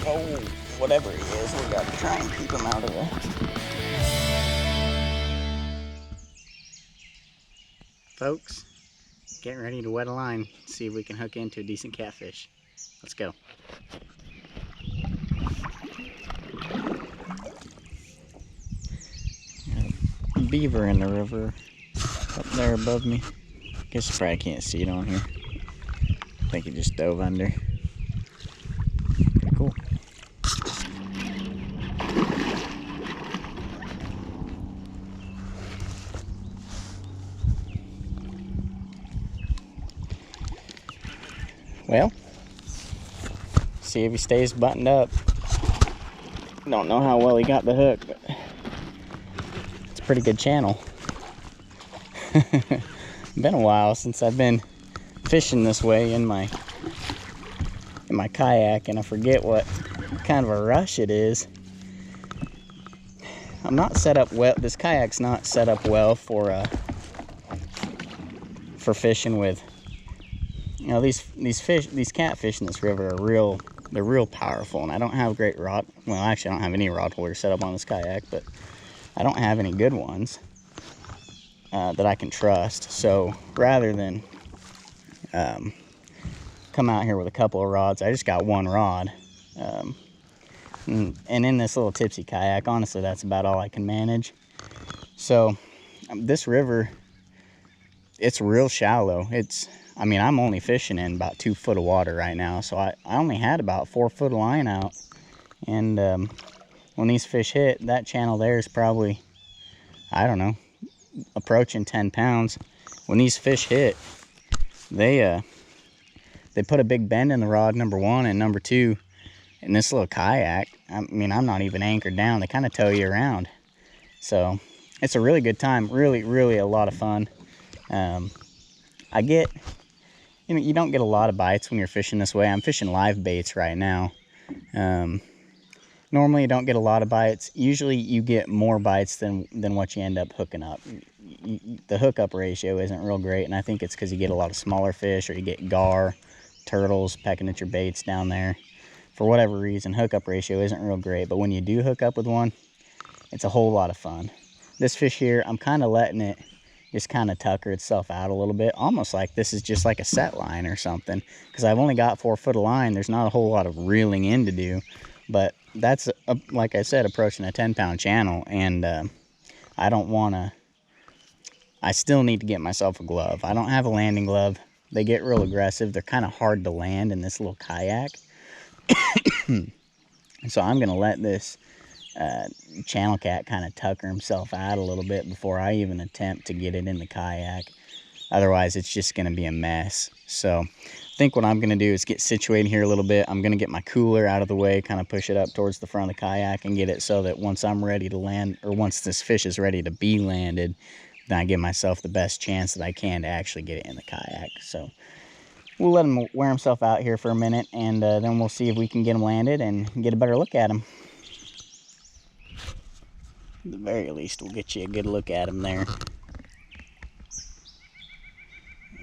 Oh, whatever he is, we gotta try and keep him out of there. Folks, getting ready to wet a line, see if we can hook into a decent catfish. Let's go. Beaver in the river up there above me. Guess you probably can't see it on here. I think he just dove under. Pretty cool. Well, see if he stays buttoned up. Don't know how well he got the hook, but it's a pretty good channel. Been a while since I've been fishing this way in my kayak, and I forget what kind of a rush it is. I'm not set up well. This kayak's not set up well for fishing with. You know, these catfish in this river are they're real powerful, and I don't have great rod. Well, actually, I don't have any rod holders set up on this kayak, but I don't have any good ones that I can trust. So rather than come out here with a couple of rods, I just got one rod. And in this little tipsy kayak, honestly, that's about all I can manage. So this river, it's real shallow. I mean, I'm only fishing in about 2 foot of water right now, so I only had about 4 foot of line out. And when these fish hit, that channel there is probably, I don't know, approaching 10 pounds. When these fish hit, they put a big bend in the rod, number one, and number two, in this little kayak, I mean, I'm not even anchored down. They kind of tow you around. So it's a really good time. Really, really a lot of fun. You don't get a lot of bites when you're fishing this way. I'm fishing live baits right now. Normally you don't get a lot of bites. Usually you get more bites than what you end up hooking up. The hookup ratio isn't real great, and I think it's because you get a lot of smaller fish, or you get gar, turtles pecking at your baits down there. For whatever reason, hookup ratio isn't real great, but when you do hook up with one, it's a whole lot of fun. This fish here, I'm kind of letting it just kind of tucker itself out a little bit, almost like this is just like a set line or something, because I've only got 4 foot of line. There's not a whole lot of reeling in to do, but that's, like I said, approaching a 10-pound channel, and I don't want to, I still need to get myself a glove. I don't have a landing glove. They get real aggressive. They're kind of hard to land in this little kayak. So I'm going to let this channel cat kind of tucker himself out a little bit before I even attempt to get it in the kayak. Otherwise, it's just going to be a mess. So I think what I'm going to do is get situated here a little bit. I'm going to get my cooler out of the way, kind of push it up towards the front of the kayak, and get it so that once I'm ready to land, or once this fish is ready to be landed, then I give myself the best chance that I can to actually get it in the kayak. So we'll let him wear himself out here for a minute, and then we'll see if we can get him landed and get a better look at him. At the very least, we'll get you a good look at him there.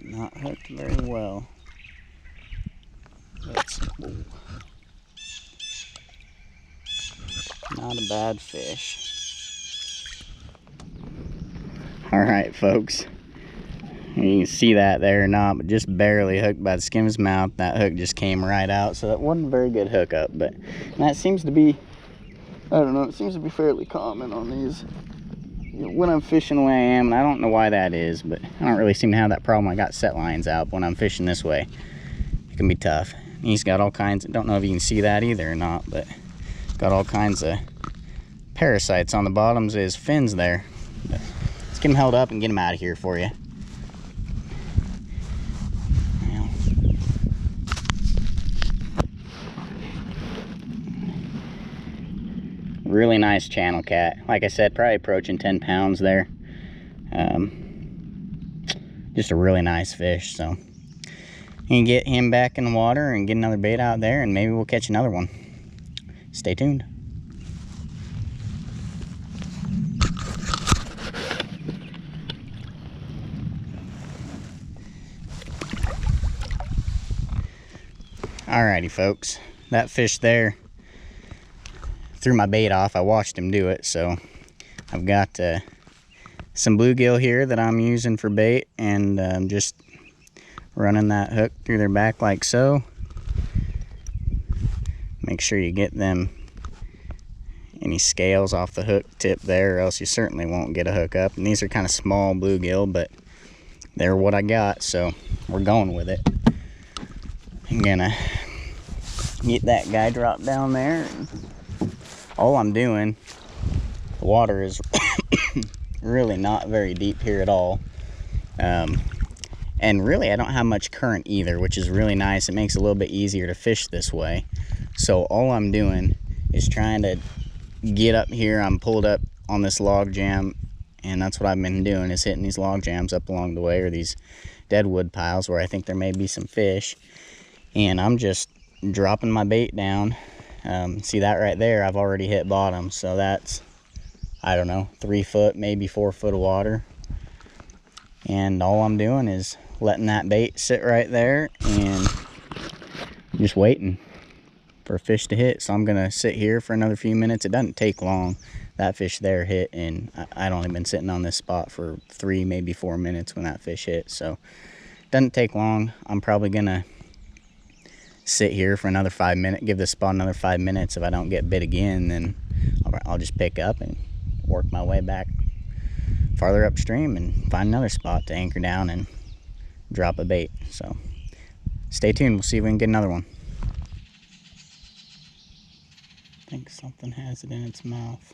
Not hooked very well. That's not a bad fish. All right, folks. You can see that there or not, but just barely hooked by the skin of his mouth. That hook just came right out, so that wasn't a very good hookup. But that seems to be, I don't know, it seems to be fairly common on these when I'm fishing the way I am, and I don't know why that is, but I don't really seem to have that problem. I got set lines out, but when I'm fishing this way, it can be tough. He's got all kinds, I don't know if you can see that either or not, but got all kinds of parasites on the bottoms of his fins there. But let's get him held up and get him out of here for you. Really nice channel cat. Like I said, probably approaching 10 pounds there. Just a really nice fish. So you can get him back in the water and get another bait out there, and maybe we'll catch another one. Stay tuned. Alrighty, folks. That fish there threw my bait off. I watched him do it, so I've got some bluegill here that I'm using for bait, and just running that hook through their back like so. Make sure you get them any scales off the hook tip there, or else you certainly won't get a hook up. And these are kind of small bluegill, but they're what I got, so we're going with it. I'm gonna get that guy dropped down there, and all I'm doing, the water is really not very deep here at all, and really I don't have much current either, which is really nice. It makes it a little bit easier to fish this way. So all I'm doing is trying to get up here. I'm pulled up on this log jam, and that's what I've been doing, is hitting these log jams up along the way, or these dead wood piles where I think there may be some fish, and I'm just dropping my bait down. See that right there? I've already hit bottom, so that's, I don't know, 3 foot, maybe 4 foot of water, and all I'm doing is letting that bait sit right there and just waiting for a fish to hit. So I'm gonna sit here for another few minutes. It doesn't take long. That fish there hit, and I'd only been sitting on this spot for 3, maybe 4 minutes when that fish hit, so it doesn't take long. I'm probably gonna sit here for another 5 minutes, give this spot another 5 minutes. If I don't get bit again, then I'll just pick up and work my way back farther upstream and find another spot to anchor down and drop a bait. So stay tuned, we'll see if we can get another one. I think something has it in its mouth.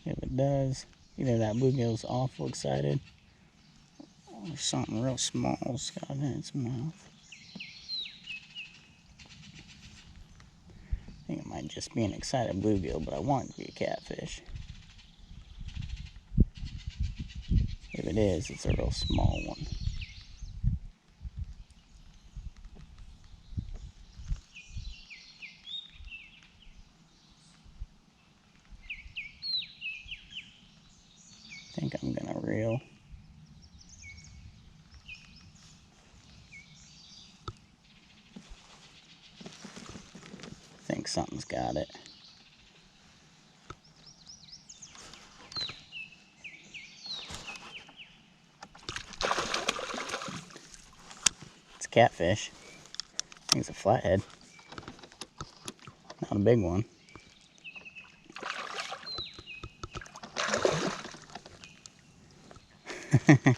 If it does, either that bluegill's awful excited, or something real small's got it in its mouth. I think it might just be an excited bluegill, but I want it to be a catfish. If it is, it's a real small one. I think I'm gonna reel. I think something's got it. It's a catfish. I think it's a flathead. Not a big one.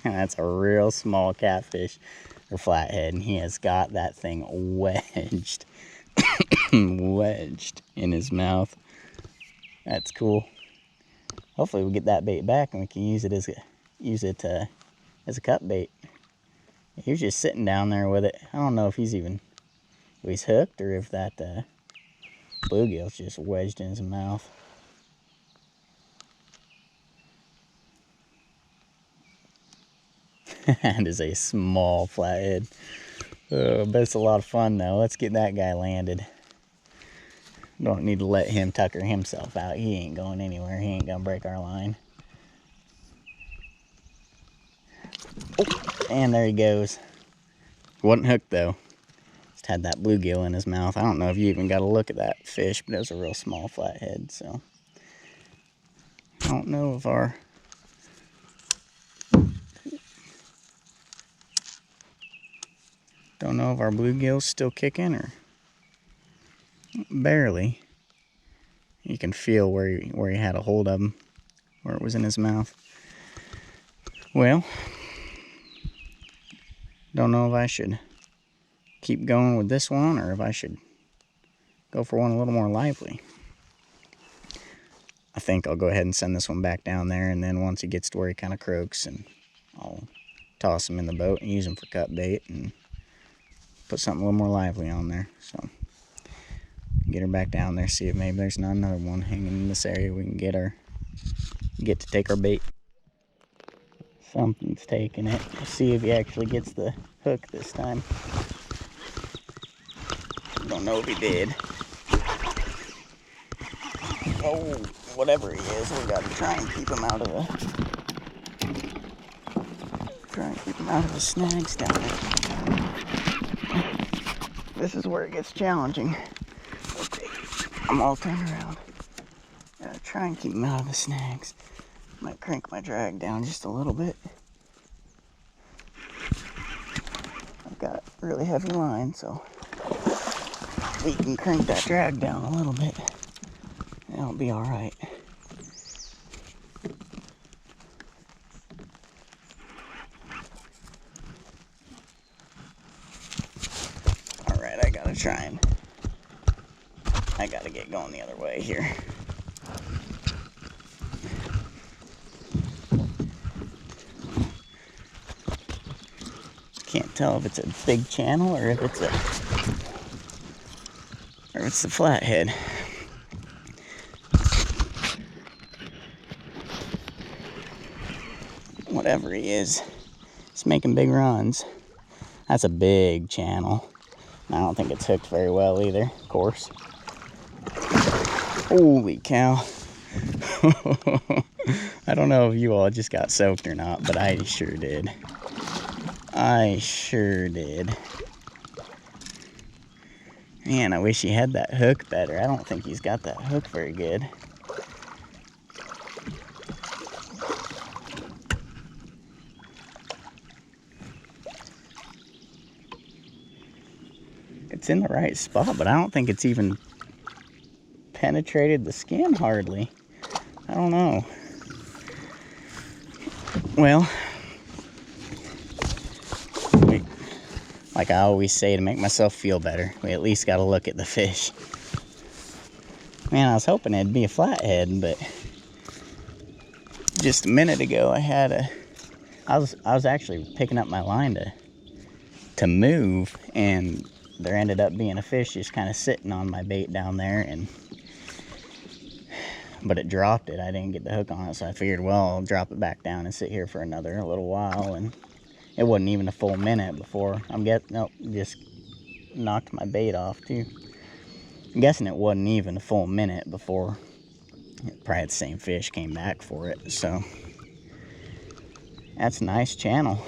That's a real small catfish or flathead, and he has got that thing wedged wedged in his mouth. That's cool. Hopefully we'll get that bait back and we can use it as a cut bait. He was just sitting down there with it. I don't know if he's hooked, or if that bluegill's just wedged in his mouth. That is a small flathead. But it's a lot of fun though. Let's get that guy landed. Don't need to let him tucker himself out. He ain't going anywhere. He ain't gonna break our line. Oh, and there he goes. Wasn't hooked though. Just had that bluegill in his mouth. I don't know if you even got a look at that fish, but it was a real small flathead. So I don't know if our bluegill's still kicking, or barely. You can feel where he had a hold of him, where it was in his mouth. Well, don't know if I should keep going with this one, or if I should go for one a little more lively. I think I'll go ahead and send this one back down there, and then once he gets to where he kind of croaks, and I'll toss him in the boat and use him for cut bait and put something a little more lively on there. So get her back down there, see if maybe there's not another one hanging in this area we can get to take our bait. Something's taking it. We'll see if he actually gets the hook this time. Don't know if he did. Oh, whatever he is, we gotta try and keep him out of the snags down there. This is where it gets challenging. Okay, I'm all turned around. Gotta try and keep them out of the snags. Might crank my drag down just a little bit. I've got really heavy line, so we can crank that drag down a little bit. It'll be all right. All right, I gotta try and I gotta get going the other way here. Can't tell if it's a big channel or if it's the flathead. Whatever he is, he's making big runs. That's a big channel. I don't think it's hooked very well either, of course. Holy cow. I don't know if you all just got soaked or not, but I sure did. I sure did. Man, I wish he had that hook better. I don't think he's got that hook very good. It's in the right spot, but I don't think it's even penetrated the skin hardly. I don't know. Well, like I always say, to make myself feel better, we at least got to look at the fish. Man, I was hoping it'd be a flathead, but just a minute ago I was actually picking up my line to move, and there ended up being a fish just kind of sitting on my bait down there, but it dropped it. I didn't get the hook on it, so I figured, well, I'll drop it back down and sit here for a little while, and it wasn't even a full minute before nope, just knocked my bait off too. I'm guessing it wasn't even a full minute before probably the same fish came back for it. So that's a nice channel.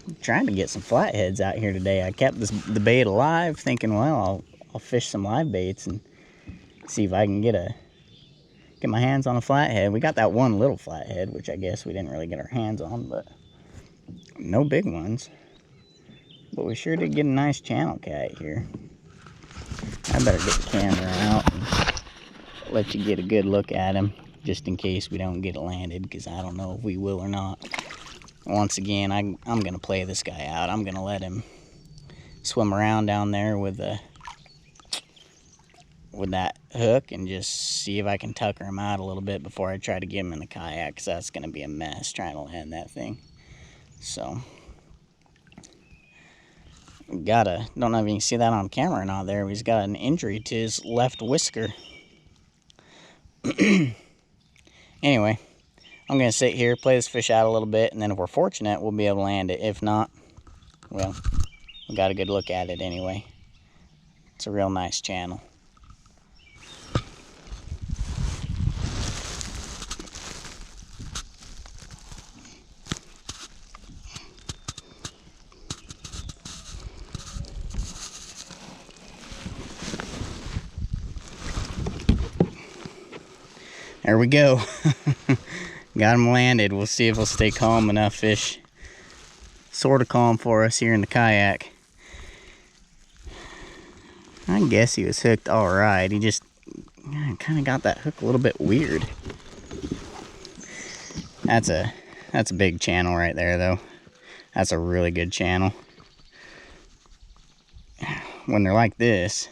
I'm trying to get some flatheads out here today. I kept the bait alive, thinking, well, I'll fish some live baits and see if I can get my hands on a flathead. We got that one little flathead, which I guess we didn't really get our hands on, but no big ones. But we sure did get a nice channel cat here. I better get the camera out and let you get a good look at him, just in case we don't get it landed, because I don't know if we will or not. Once again, I'm going to play this guy out. I'm going to let him swim around down there with that hook and just see if I can tucker him out a little bit before I try to get him in the kayak, because that's going to be a mess trying to land that thing. So, don't know if you can see that on camera or not there, but he's got an injury to his left whisker. Anyway, I'm going to sit here, play this fish out a little bit, and then if we're fortunate, we'll be able to land it. If not, well, we got a good look at it anyway. It's a real nice channel. There we go. Got him landed. We'll see if he'll stay calm enough. Fish sort of calm for us here in the kayak. I guess he was hooked all right. He just kind of got that hook a little bit weird. That's a big channel right there, though. That's a really good channel. When they're like this,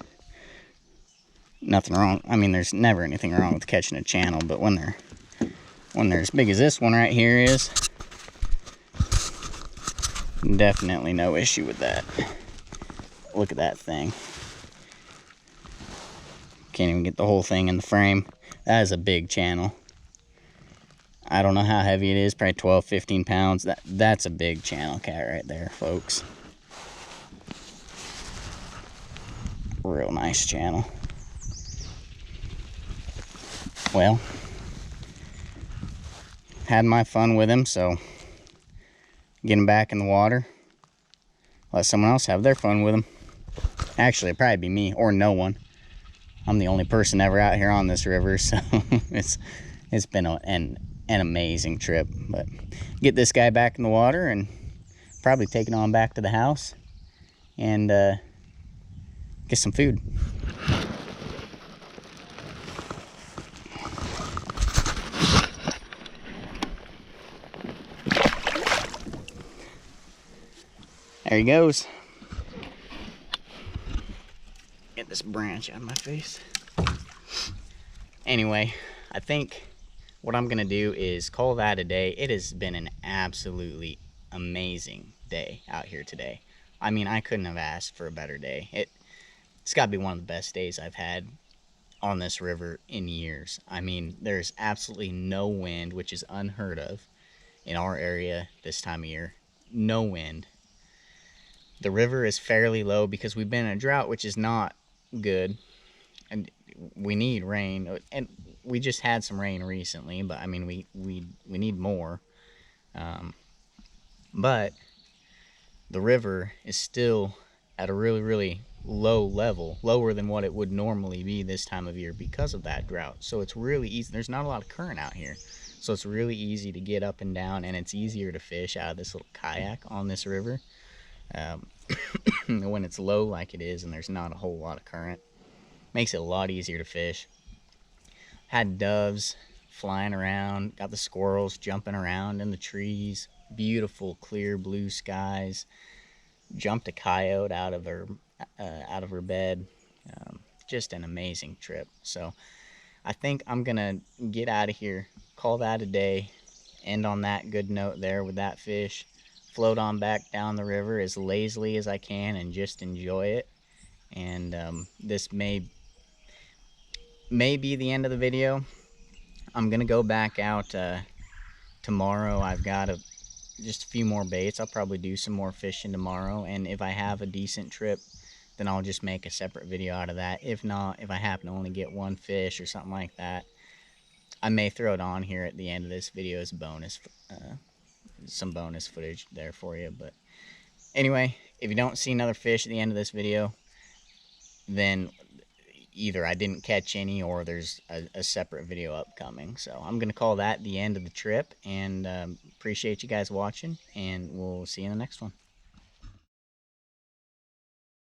nothing wrong. I mean, there's never anything wrong with catching a channel, but when they're as big as this one right here is, definitely no issue with that. Look at that thing. Can't even get the whole thing in the frame. That is a big channel. I don't know how heavy it is, probably 12, 15 pounds. That's a big channel cat right there, folks. Real nice channel. Well, had my fun with him, so get him back in the water. Let someone else have their fun with him. Actually, it'd probably be me or no one. I'm the only person ever out here on this river, so it's been an amazing trip. But get this guy back in the water and probably take it on back to the house and get some food. There he goes. Get this branch out of my face. Anyway, I think what I'm gonna do is call that a day. It has been an absolutely amazing day out here today. I mean, I couldn't have asked for a better day. It's gotta be one of the best days I've had on this river in years. I mean, there's absolutely no wind, which is unheard of in our area this time of year. No wind. The river is fairly low because we've been in a drought, which is not good, and we need rain, and we just had some rain recently, but I mean we need more. But the river is still at a really low level, lower than what it would normally be this time of year because of that drought. So it's really easy. There's not a lot of current out here, so it's really easy to get up and down, and it's easier to fish out of this little kayak on this river when it's low like it is and there's not a whole lot of current. Makes it a lot easier to fish. Had doves flying around, got the squirrels jumping around in the trees, beautiful clear blue skies. Jumped a coyote out of her bed. Just an amazing trip. So I think I'm gonna get out of here, call that a day, end on that good note there with that fish, float on back down the river as lazily as I can and just enjoy it. And this may be the end of the video. I'm gonna go back out tomorrow. I've got just a few more baits. I'll probably do some more fishing tomorrow, and if I have a decent trip, then I'll just make a separate video out of that. If not, if I happen to only get one fish or something like that, I may throw it on here at the end of this video as bonus, some bonus footage there for you. But anyway, if you don't see another fish at the end of this video, then either I didn't catch any or there's a separate video upcoming. So I'm going to call that the end of the trip, and appreciate you guys watching, and we'll see you in the next one.